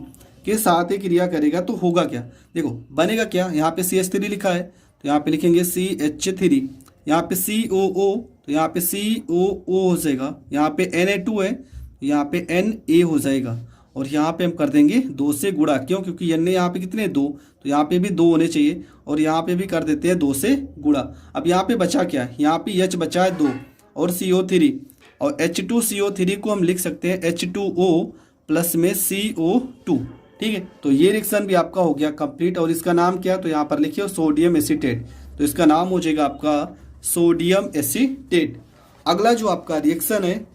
के साथ ही क्रिया करेगा, तो होगा क्या, देखो बनेगा क्या, यहाँ पे CH3 लिखा है तो यहाँ पे लिखेंगे CH3, यहाँ पे COO तो यहाँ पे COO हो जाएगा, यहाँ पे Na2 है तो यहाँ पे Na हो जाएगा और यहाँ पे हम कर देंगे 2 से गुणा, क्यों, क्योंकि Na यहाँ पे कितने 2, तो यहाँ पे भी 2 होने चाहिए और यहाँ पे भी कर देते हैं 2 से गुणा। अब यहाँ पे बचा क्या है, यहाँ पे H बचा है 2 और CO3 और H2CO3 को हम लिख सकते हैं H2O प्लस में CO2, ठीक है। तो ये रिएक्शन भी आपका हो गया कंप्लीट और इसका नाम क्या, तो यहाँ पर लिखिए सोडियम एसीटेट, तो इसका नाम हो जाएगा आपका सोडियम एसीटेट। अगला जो आपका रिएक्शन है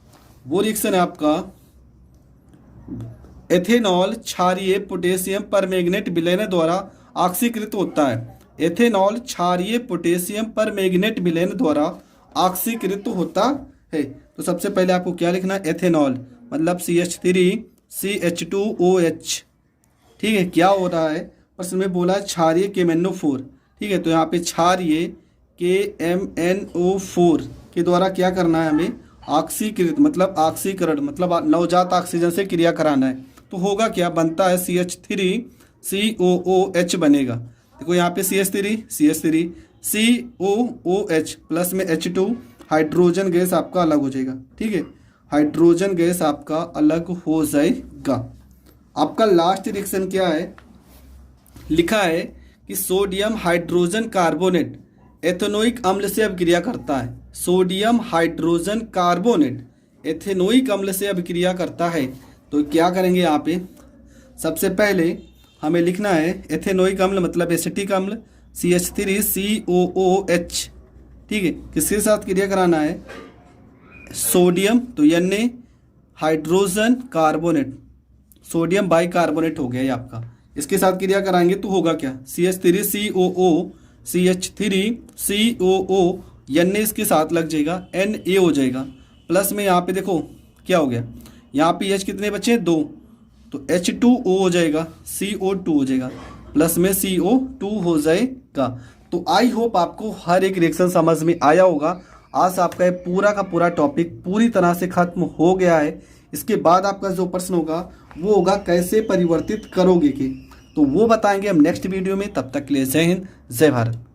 वो रिएक्शन है आपका एथेनॉल क्षारीय पोटेशियम परमैंगनेट विलयन द्वारा ऑक्सीकृत होता है। एथेनॉल क्षारीय पोटेशियम परमैंगनेट विलयन द्वारा ऑक्सीकृत होता है, तो सबसे पहले आपको क्या लिखना है, एथेनॉल मतलब CH3CH2OH, ठीक है। क्या हो रहा है, प्रश्न में बोला है क्षारीय KMnO4, ठीक है, तो यहाँ पे क्षारीय KMnO4 के द्वारा क्या करना है हमें, ऑक्सीकृत मतलब ऑक्सीकरण मतलब नवजात ऑक्सीजन से क्रिया कराना है, तो होगा क्या, बनता है CH3COOH बनेगा। देखो यहाँ पे CH3 COOH प्लस में H2, हाइड्रोजन गैस आपका अलग हो जाएगा। ठीक है, हाइड्रोजन गैस आपका अलग हो जाएगा। आपका लास्ट रिएक्शन क्या है, लिखा है कि सोडियम हाइड्रोजन कार्बोनेट एथेनोइक अम्ल से अभिक्रिया करता है। सोडियम हाइड्रोजन कार्बोनेट एथेनोइक अम्ल से अभिक्रिया करता है। तो क्या करेंगे यहाँ पे, सबसे पहले हमें लिखना है एथेनोइक अम्ल मतलब एसिटिक अम्ल CH3COOH। ठीक है, किसके साथ क्रिया कराना है, सोडियम, तो Na hydrogen carbonate, sodium bicarbonate हो गया ये आपका। इसके साथ क्रिया कराएंगे तो होगा क्या, CH3COO CH3COO Na इसके साथ लग जाएगा, Na हो जाएगा। प्लस में यहाँ पे देखो क्या हो गया, यहाँ पे H कितने बचे हैं, 2, तो H2O हो जाएगा, CO2 हो जाएगा, प्लस में CO2 हो जाएगा। तो आई होप आपको हर एक रिएक्शन समझ में आया होगा। आज आपका ये पूरा का पूरा टॉपिक पूरी तरह से खत्म हो गया है। इसके बाद आपका जो प्रश्न होगा वो होगा कैसे परिवर्तित करोगे के, तो वो बताएंगे हम नेक्स्ट वीडियो में। तब तक के लिए जय हिंद, जय भारत।